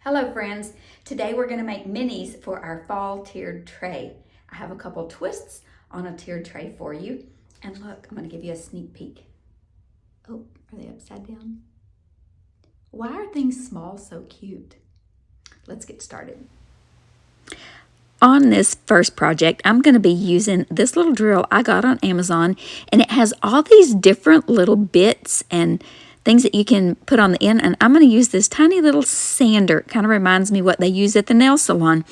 Hello friends, today we're going to make minis for our fall tiered tray. I have a couple twists on a tiered tray for you. And look, I'm going to give you a sneak peek. Oh, are they upside down? Why are things small so cute? Let's get started. On this first project, I'm going to be using this little drill I got on Amazon, and it has all these different little bits and things that you can put on the end, and I'm going to use this tiny little sander. It kind of reminds me what they use at the nail salon.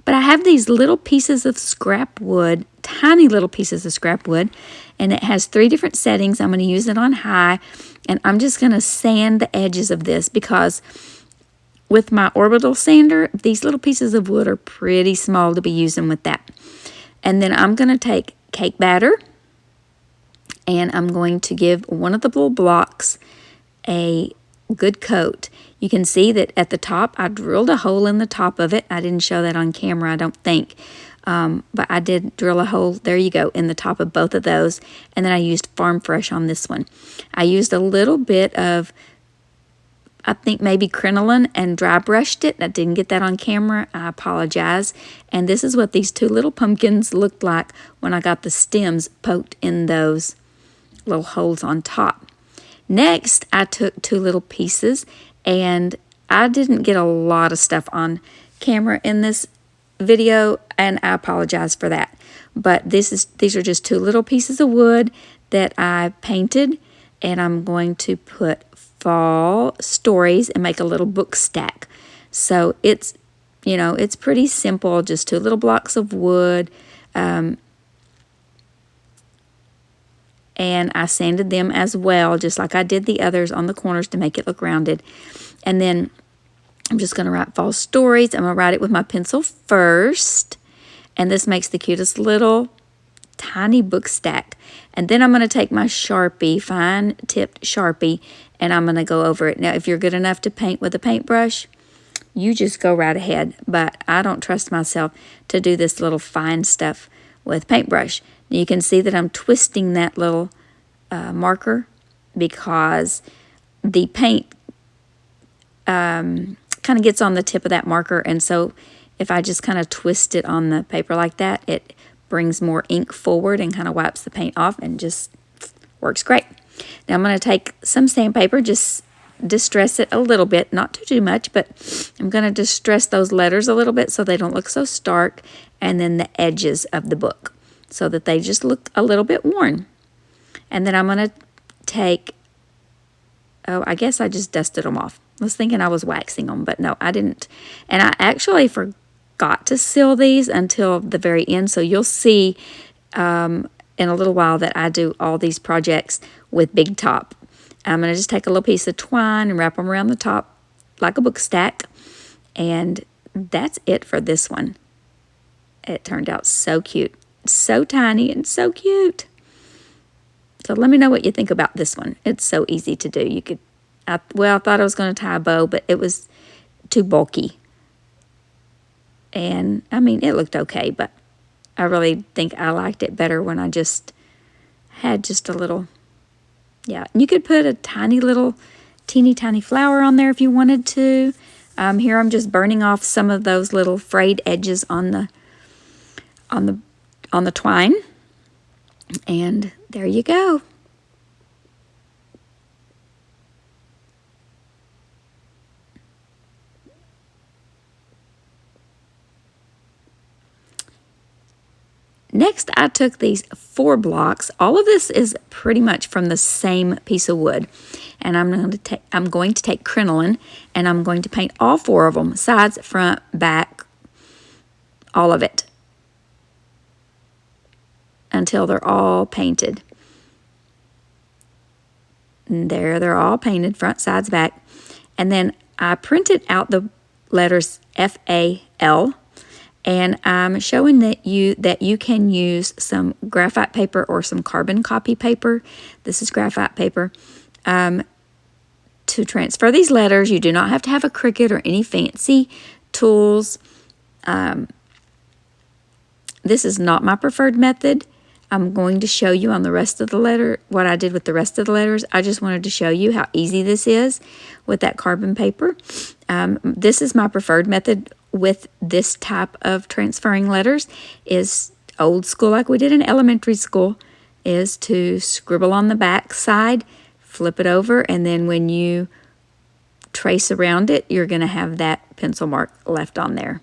But I have these little pieces of scrap wood, tiny little pieces of scrap wood, and it has 3 different settings. I'm going to use it on high, and I'm just going to sand the edges of this because with my orbital sander, these little pieces of wood are pretty small to be using with that. And then I'm going to take cake batter, and I'm going to give one of the little blocks a good coat. You can see that at the top, I drilled a hole in the top of it. I didn't show that on camera, I don't think. But I did drill a hole, there you go, in the top of both of those. And then I used Farm Fresh on this one. I used a little bit of, I think maybe crinoline, and dry brushed it. I didn't get that on camera. I apologize. And this is what these 2 little pumpkins looked like when I got the stems poked in those little holes on top. Next, I took 2 little pieces, and I didn't get a lot of stuff on camera in this video, and I apologize for that. But these are just 2 little pieces of wood that I painted, and I'm going to put fall stories and make a little book stack. So it's, you know, it's pretty simple, just 2 little blocks of wood. And I sanded them as well, just like I did the others on the corners to make it look rounded. And then I'm just going to write fall stories. I'm going to write it with my pencil first. And this makes the cutest little tiny book stack. And then I'm going to take my Sharpie, fine tipped Sharpie, and I'm going to go over it. Now, if you're good enough to paint with a paintbrush, you just go right ahead. But I don't trust myself to do this little fine stuff with paintbrush. You can see that I'm twisting that little marker because the paint kind of gets on the tip of that marker, and so if I just kind of twist it on the paper like that, it brings more ink forward and kind of wipes the paint off and just works great. Now I'm going to take some sandpaper, just distress it a little bit, not too much, but I'm going to distress those letters a little bit so they don't look so stark, and then the edges of the book, so that they just look a little bit worn. And then I'm going to take, oh, I guess I just dusted them off. I was thinking I was waxing them, but no, I didn't. And I actually forgot to seal these until the very end, so you'll see in a little while that I do all these projects with Big Top. I'm going to just take a little piece of twine and wrap them around the top like a book stack, and that's it for this one. It turned out so cute. So tiny and so cute. So let me know what you think about this one. It's so easy to do. You could, I thought I was going to tie a bow, but it was too bulky. And I mean, it looked okay, but I really think I liked it better when I just had just a little, yeah. You could put a tiny little, teeny tiny flower on there if you wanted to. Here I'm just burning off some of those little frayed edges on the twine, and there you go. Next, I took these 4 blocks. All of this is pretty much from the same piece of wood, and I'm going to take crinoline, and I'm going to paint all 4 of them, sides, front, back, all of it, until they're all painted. And there, they're all painted, front, sides, back. And then I printed out the letters FAL, and I'm showing that you can use some graphite paper or some carbon copy paper. This is graphite paper. To transfer these letters, you do not have to have a Cricut or any fancy tools. This is not my preferred method. I'm going to show you on the rest of the letter what I did with the rest of the letters. I just wanted to show you how easy this is with that carbon paper. This is my preferred method with this type of transferring letters, is old school like we did in elementary school, is to scribble on the back side, flip it over, and then when you trace around it, you're going to have that pencil mark left on there.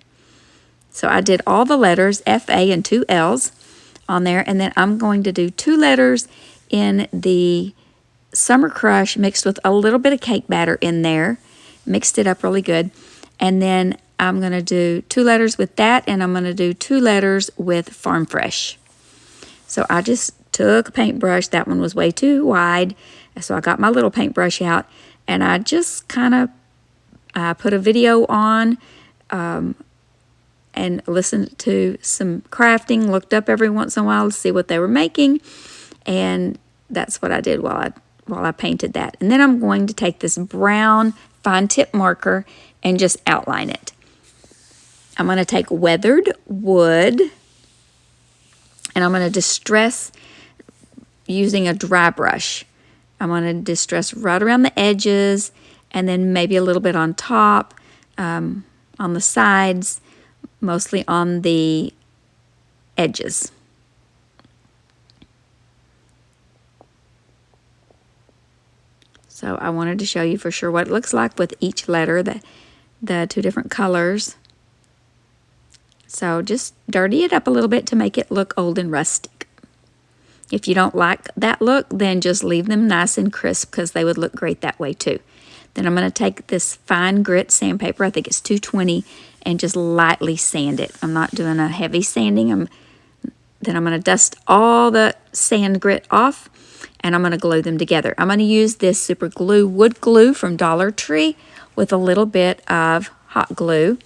So I did all the letters, F-A and 2 L's on there, and then I'm going to do 2 letters in the Summer Crush mixed with a little bit of cake batter in there. Mixed it up really good. And then I'm going to do 2 letters with that, and I'm going to do 2 letters with Farm Fresh. So I just took a paintbrush. That one was way too wide, so I got my little paintbrush out, and I just kind of put a video on and listened to some crafting, looked up every once in a while to see what they were making, and that's what I did while I painted that. And then I'm going to take this brown fine tip marker and just outline it. I'm going to take weathered wood, and I'm going to distress using a dry brush. I'm going to distress right around the edges, and then maybe a little bit on top, on the sides, mostly on the edges. So I wanted to show you for sure what it looks like with each letter, the 2 different colors. So just dirty it up a little bit to make it look old and rustic. If you don't like that look, then just leave them nice and crisp, because they would look great that way too. Then I'm going to take this fine grit sandpaper, I think it's 220, and just lightly sand it. I'm not doing a heavy sanding. Then I'm going to dust all the sand grit off, and I'm going to glue them together. I'm going to use this super glue, wood glue from Dollar Tree, with a little bit of hot glue,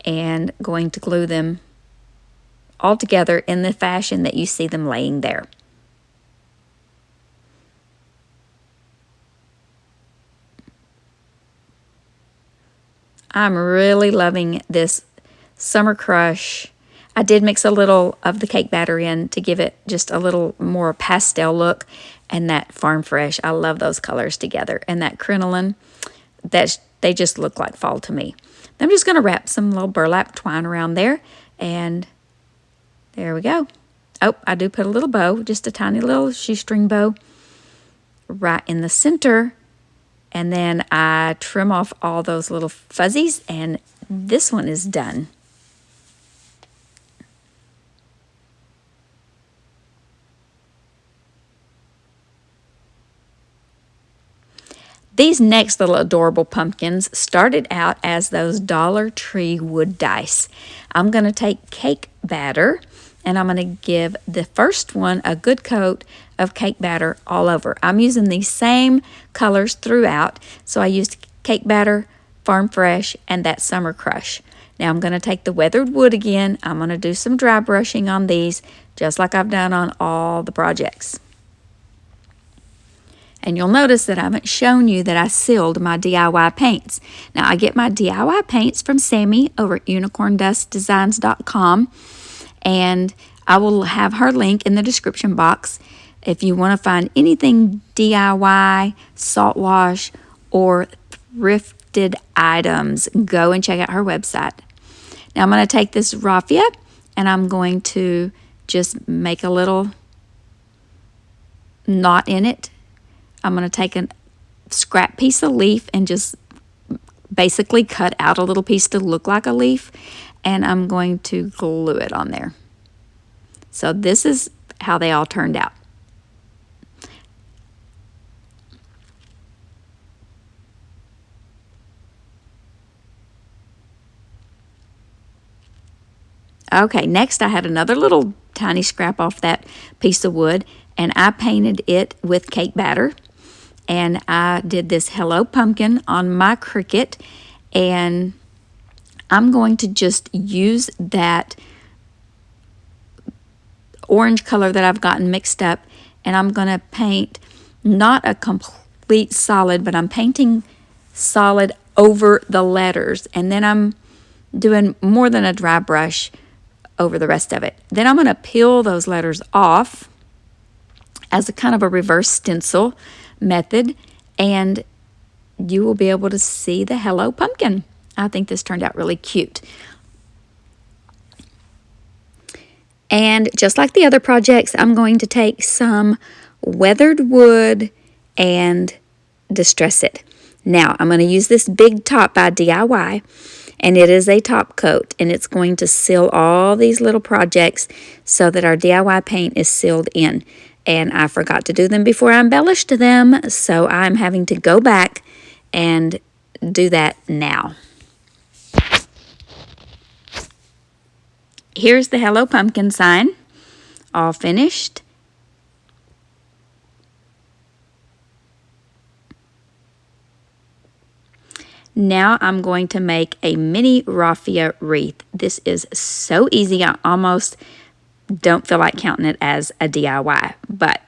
and going to glue them all together in the fashion that you see them laying there. I'm really loving this Summer Crush. I did mix a little of the cake batter in to give it just a little more pastel look, and that Farm Fresh. I love those colors together, and that crinoline, they just look like fall to me. I'm just going to wrap some little burlap twine around there, and there we go. Oh, I do put a little bow, just a tiny little shoestring bow right in the center, and then I trim off all those little fuzzies, and this one is done. These next little adorable pumpkins started out as those Dollar Tree wood dice. I'm going to take cake batter, and I'm going to give the first one a good coat of cake batter all over. I'm using these same colors throughout, so I used cake batter, Farm Fresh, and that Summer Crush. Now I'm going to take the weathered wood again. I'm going to do some dry brushing on these, just like I've done on all the projects. And you'll notice that I haven't shown you that I sealed my DIY paints. Now I get my DIY paints from Sammy over at unicorndustdesigns.com, and I will have her link in the description box. If you want to find anything DIY, SALTWASH, or thrifted items, go and check out her website. Now I'm going to take this raffia, and I'm going to just make a little knot in it. I'm going to take a scrap piece of leaf and just basically cut out a little piece to look like a leaf, and I'm going to glue it on there. So this is how they all turned out. Okay, next I had another little tiny scrap off that piece of wood, and I painted it with cake batter. And I did this Hello Pumpkin on my Cricut, and I'm going to just use that orange color that I've gotten mixed up, and I'm going to paint not a complete solid, but I'm painting solid over the letters, and then I'm doing more than a dry brush over the rest of it. Then I'm going to peel those letters off, as a kind of a reverse stencil method, and you will be able to see the Hello Pumpkin. I think this turned out really cute. And just like the other projects, I'm going to take some weathered wood and distress it. Now, I'm going to use this Big Top by DIY, and it is a top coat, and it's going to seal all these little projects so that our DIY paint is sealed in. And I forgot to do them before I embellished them, so I'm having to go back and do that now. Here's the Hello Pumpkin sign, all finished. Now I'm going to make a mini raffia wreath. This is so easy, I almost don't feel like counting it as a DIY, but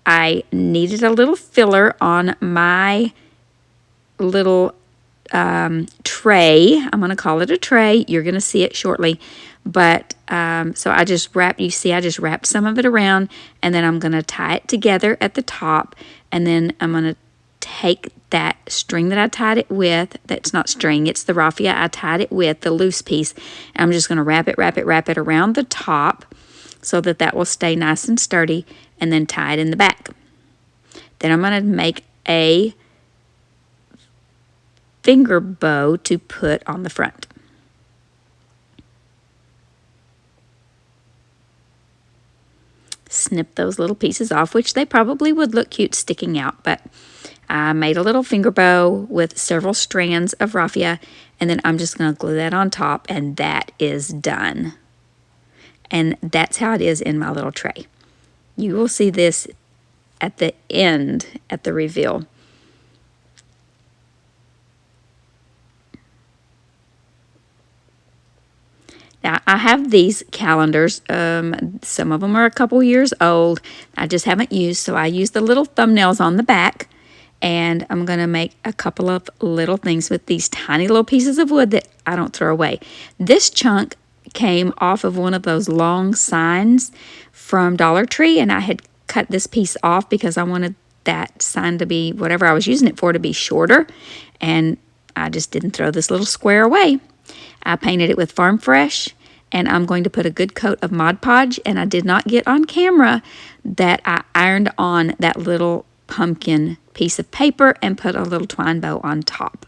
I needed a little filler on my little tray. I'm going to call it a tray. You're going to see it shortly. But so I just wrapped, you see I just wrapped some of it around, and then I'm going to tie it together at the top, and then I'm going to take that string that I tied it with, that's not string, it's the raffia I tied it with, the loose piece, and I'm just going to wrap it around the top so that that will stay nice and sturdy, and then tie it in the back. Then I'm going to make a finger bow to put on the front. Snip those little pieces off, which they probably would look cute sticking out, but I made a little finger bow with several strands of raffia, and then I'm just going to glue that on top, and that is done. And that's how it is in my little tray. You will see this at the end, at the reveal. Now, I have these calendars. Some of them are a couple years old. I just haven't used, so I use the little thumbnails on the back. And I'm going to make a couple of little things with these tiny little pieces of wood that I don't throw away. This chunk came off of one of those long signs from Dollar Tree, and I had cut this piece off because I wanted that sign to be, whatever I was using it for, to be shorter. And I just didn't throw this little square away. I painted it with Farm Fresh, and I'm going to put a good coat of Mod Podge, and I did not get on camera that I ironed on that little pumpkin piece of paper and put a little twine bow on top.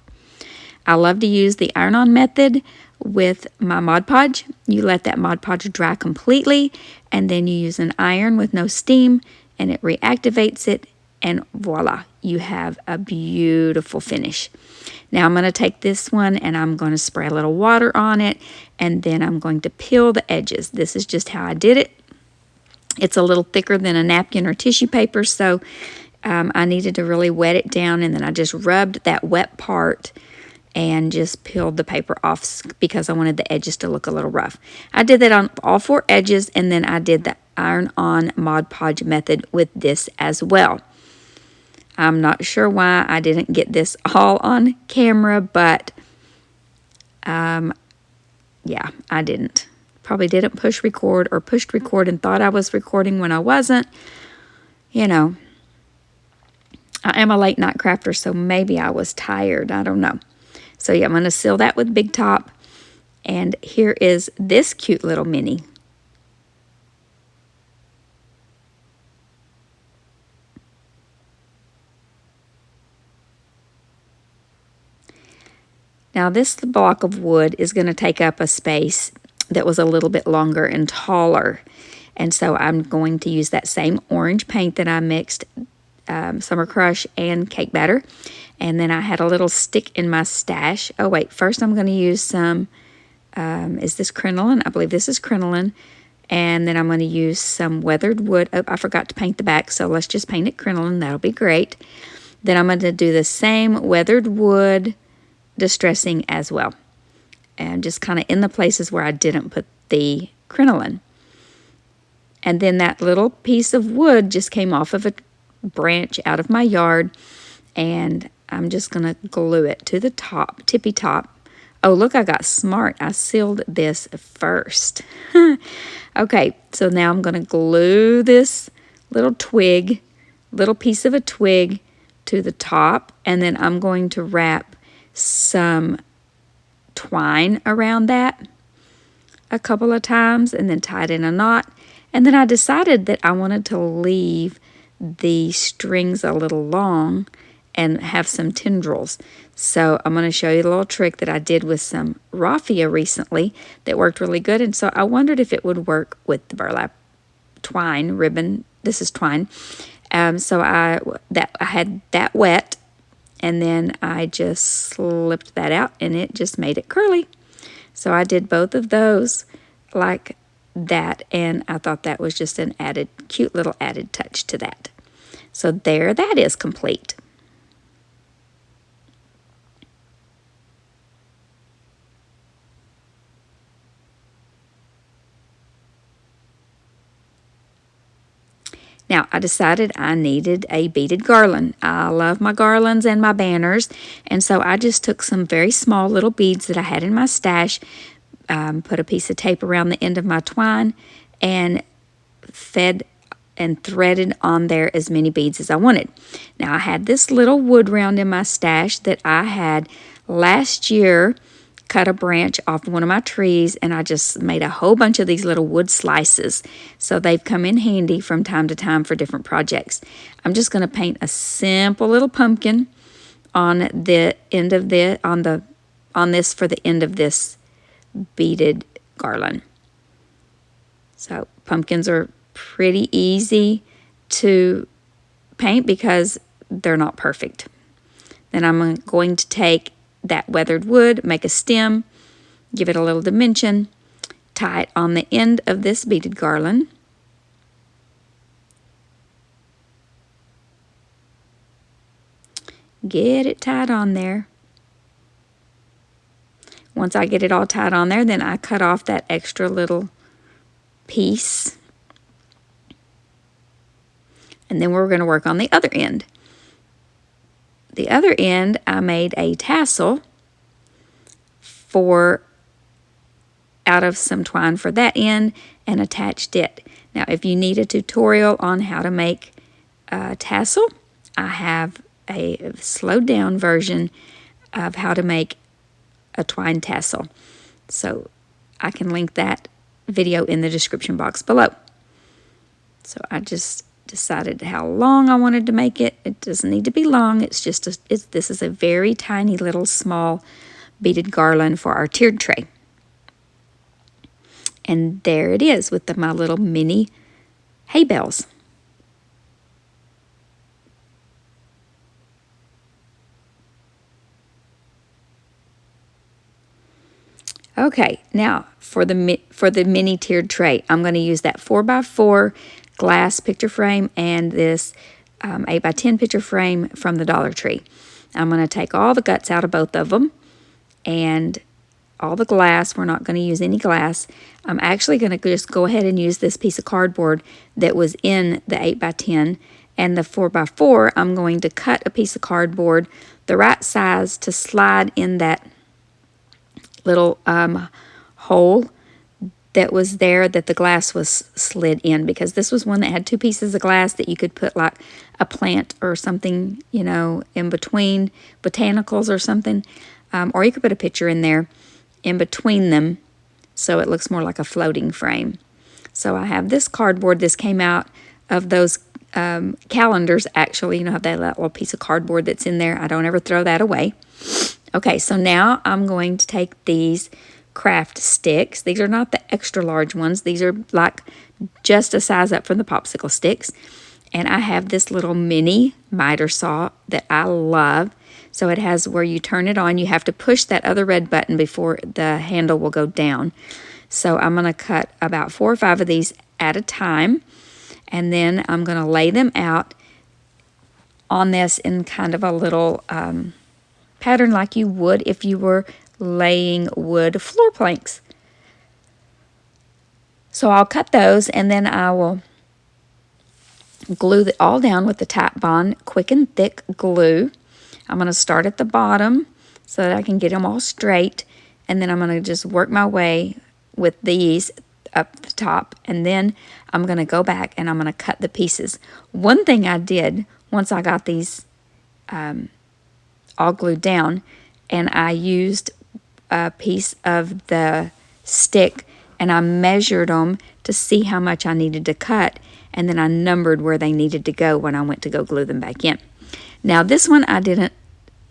I love to use the iron-on method with my Mod Podge. You let that Mod Podge dry completely, and then you use an iron with no steam, and it reactivates it, and voila, you have a beautiful finish. Now I'm going to take this one and I'm going to spray a little water on it, and then I'm going to peel the edges. This is just how I did it. It's a little thicker than a napkin or tissue paper, so I needed to really wet it down, and then I just rubbed that wet part and just peeled the paper off because I wanted the edges to look a little rough. I did that on all four edges, and then I did the iron-on Mod Podge method with this as well. I'm not sure why I didn't get this all on camera, but yeah, I didn't. Probably didn't push record, or pushed record and thought I was recording when I wasn't. You know, I am a late night crafter, so maybe I was tired. I don't know. So yeah, I'm going to seal that with Big Top. And here is this cute little mini. Now this block of wood is going to take up a space that was a little bit longer and taller. And so I'm going to use that same orange paint that I mixed, Summer Crush and cake batter. And then I had a little stick in my stash. Oh wait, first I'm going to use some, is this crinoline? I believe this is crinoline. And then I'm going to use some weathered wood. Oh, I forgot to paint the back, so let's just paint it crinoline. That'll be great. Then I'm going to do the same weathered wood distressing as well, and just kind of in the places where I didn't put the crinoline. And then that little piece of wood just came off of a branch out of my yard, and I'm just going to glue it to the top, tippy top. Oh, look, I got smart. I sealed this first. Okay, so now I'm going to glue this little twig, little piece of a twig to the top, and then I'm going to wrap some twine around that a couple of times and then tie it in a knot. And then I decided that I wanted to leave the strings a little long and have some tendrils. So I'm going to show you a little trick that I did with some raffia recently that worked really good. And so I wondered if it would work with the burlap twine ribbon. This is twine. So I had that wet, and then I just slipped that out, and it just made it curly. So I did both of those like that, and I thought that was just an cute little added touch to that. So there, that is complete. Now, I decided I needed a beaded garland. I love my garlands and my banners, and so I just took some very small little beads that I had in my stash, put a piece of tape around the end of my twine, and fed and threaded on there as many beads as I wanted. Now, I had this little wood round in my stash that I had last year cut a branch off one of my trees, and I just made a whole bunch of these little wood slices. So they've come in handy from time to time for different projects. I'm just going to paint a simple little pumpkin on the end of on this for the end of this beaded garland. So pumpkins are pretty easy to paint because they're not perfect. Then I'm going to take that weathered wood, make a stem, give it a little dimension, tie it on the end of this beaded garland. Get it tied on there. Once I get it all tied on there, then I cut off that extra little piece. And then we're going to work on the other end. The other end, I made a tassel out of some twine for that end and attached it. Now, if you need a tutorial on how to make a tassel, I have a slowed down version of how to make a twine tassel. So I can link that video in the description box below. So I just decided how long I wanted to make it. It doesn't need to be long. It's just this is a very tiny little small beaded garland for our tiered tray. And there it is with my little mini hay bales. Okay, now for the mini tiered tray, I'm going to use that 4x4 glass picture frame and this 8x10 picture frame from the Dollar Tree. I'm going to take all the guts out of both of them and all the glass. We're not going to use any glass. I'm actually going to just go ahead and use this piece of cardboard that was in the 8x10, and the 4x4 I'm going to cut a piece of cardboard the right size to slide in that little hole that was there that the glass was slid in, because this was one that had two pieces of glass that you could put like a plant or something, you know, in between, botanicals or something, or you could put a picture in there in between them so it looks more like a floating frame. So I have this cardboard. This came out of those calendars, actually. You know, have that little piece of cardboard that's in there. I don't ever throw that away. Okay, so now I'm going to take these craft sticks. These are not the extra large ones. These are like just a size up from the popsicle sticks. And I have this little mini miter saw that I love. So it has where you turn it on. You have to push that other red button before the handle will go down. So I'm going to cut about 4 or 5 of these at a time. And then I'm going to lay them out on this in kind of a little pattern like you would if you were laying wood floor planks. So I'll cut those, and then I will glue it all down with the Tite Bond Quick and Thick glue. I'm going to start at the bottom so that I can get them all straight, and then I'm going to just work my way with these up the top, and then I'm going to go back and I'm going to cut the pieces. One thing I did once I got these all glued down, and I used a piece of the stick and I measured them to see how much I needed to cut, and then I numbered where they needed to go when I went to go glue them back in. Now this one I didn't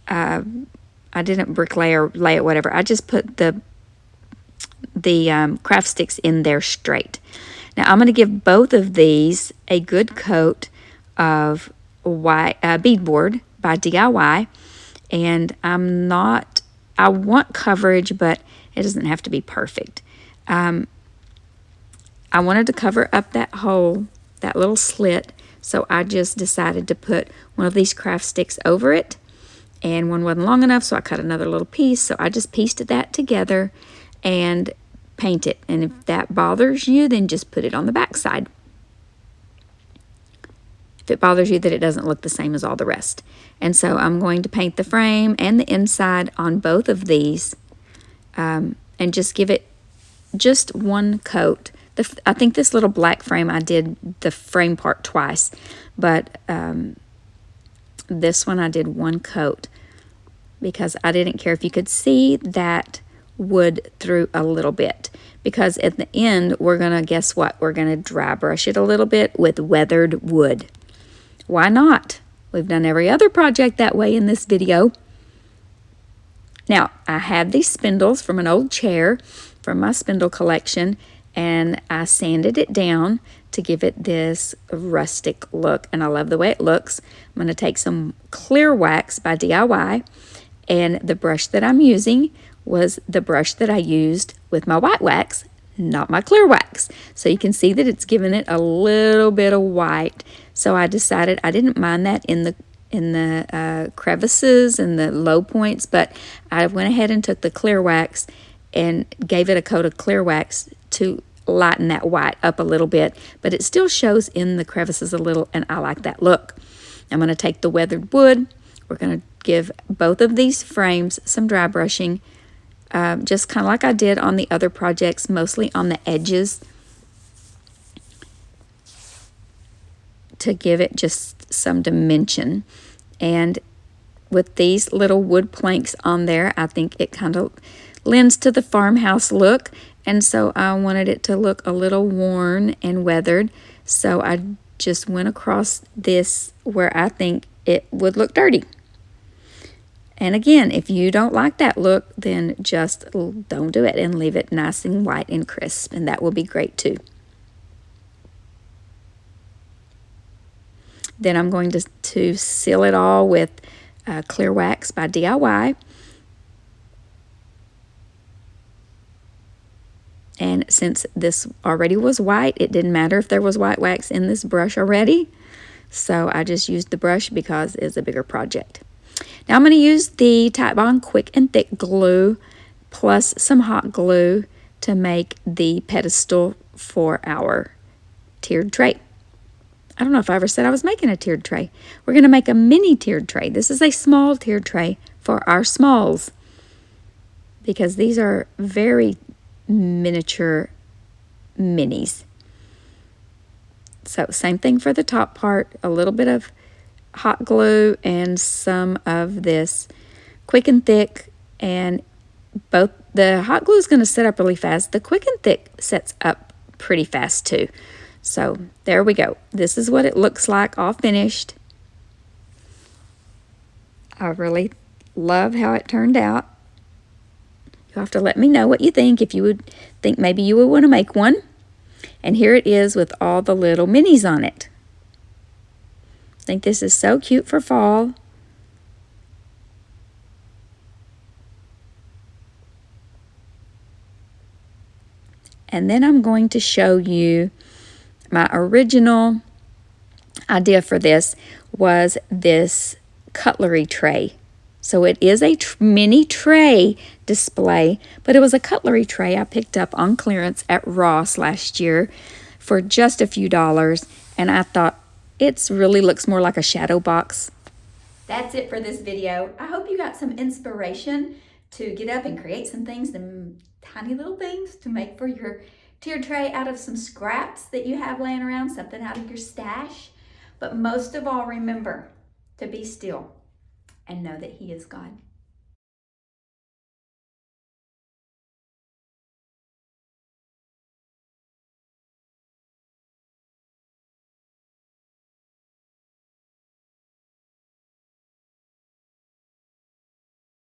bricklay or lay it, whatever. I just put the craft sticks in there straight. Now I'm going to give both of these a good coat of white beadboard by DIY, and I want coverage, but it doesn't have to be perfect. I wanted to cover up that hole, that little slit, so I just decided to put one of these craft sticks over it, and one wasn't long enough, so I cut another little piece. So I just pieced that together and paint it. And if that bothers you, then just put it on the back side. If it bothers you that it doesn't look the same as all the rest. And so I'm going to paint the frame and the inside on both of these, and just give it just one coat. I think this little black frame, I did the frame part twice, but this one I did one coat because I didn't care if you could see that wood through a little bit, because at the end we're gonna, guess what, we're gonna dry brush it a little bit with weathered wood. Why not? We've done every other project that way in this video. Now I have these spindles from an old chair from my spindle collection, and I sanded it down to give it this rustic look, and I love the way it looks. I'm going to take some clear wax by DIY, and the brush that I'm using was the brush that I used with my white wax, not my clear wax. So you can see that it's giving it a little bit of white. So I decided I didn't mind that in the crevices and the low points, but I went ahead and took the clear wax and gave it a coat of clear wax to lighten that white up a little bit, but it still shows in the crevices a little, and I like that look. I'm going to take the weathered wood. We're going to give both of these frames some dry brushing, just kind of like I did on the other projects, mostly on the edges, to give it just some dimension. And with these little wood planks on there, I think it kind of lends to the farmhouse look, and so I wanted it to look a little worn and weathered, so I just went across this where I think it would look dirty. And again, if you don't like that look, then just don't do it and leave it nice and white and crisp, and that will be great too. Then I'm going to seal it all with clear wax by DIY. And since this already was white, it didn't matter if there was white wax in this brush already. So I just used the brush because it's a bigger project. Now I'm going to use the Titebond Quick and Thick glue plus some hot glue to make the pedestal for our tiered tray. I don't know if I ever said I was making a tiered tray. We're going to make a mini tiered tray. This is a small tiered tray for our smalls, because these are very miniature minis. So same thing for the top part, a little bit of hot glue and some of this Quick and Thick, and both the hot glue is going to set up really fast. The Quick and Thick sets up pretty fast too. So there we go. This is what it looks like all finished. I really love how it turned out. You'll have to let me know what you think, if you would think maybe you would want to make one. And here it is with all the little minis on it. I think this is so cute for fall. And then I'm going to show you my original idea for this was this cutlery tray. So it is a mini tray display, but it was a cutlery tray I picked up on clearance at Ross last year for just a few dollars, and I thought it really looks more like a shadow box. That's it for this video. I hope you got some inspiration to get up and create some things, some tiny little things to make for your tier tray out of some scraps that you have laying around, something out of your stash. But most of all, remember to be still and know that He is God.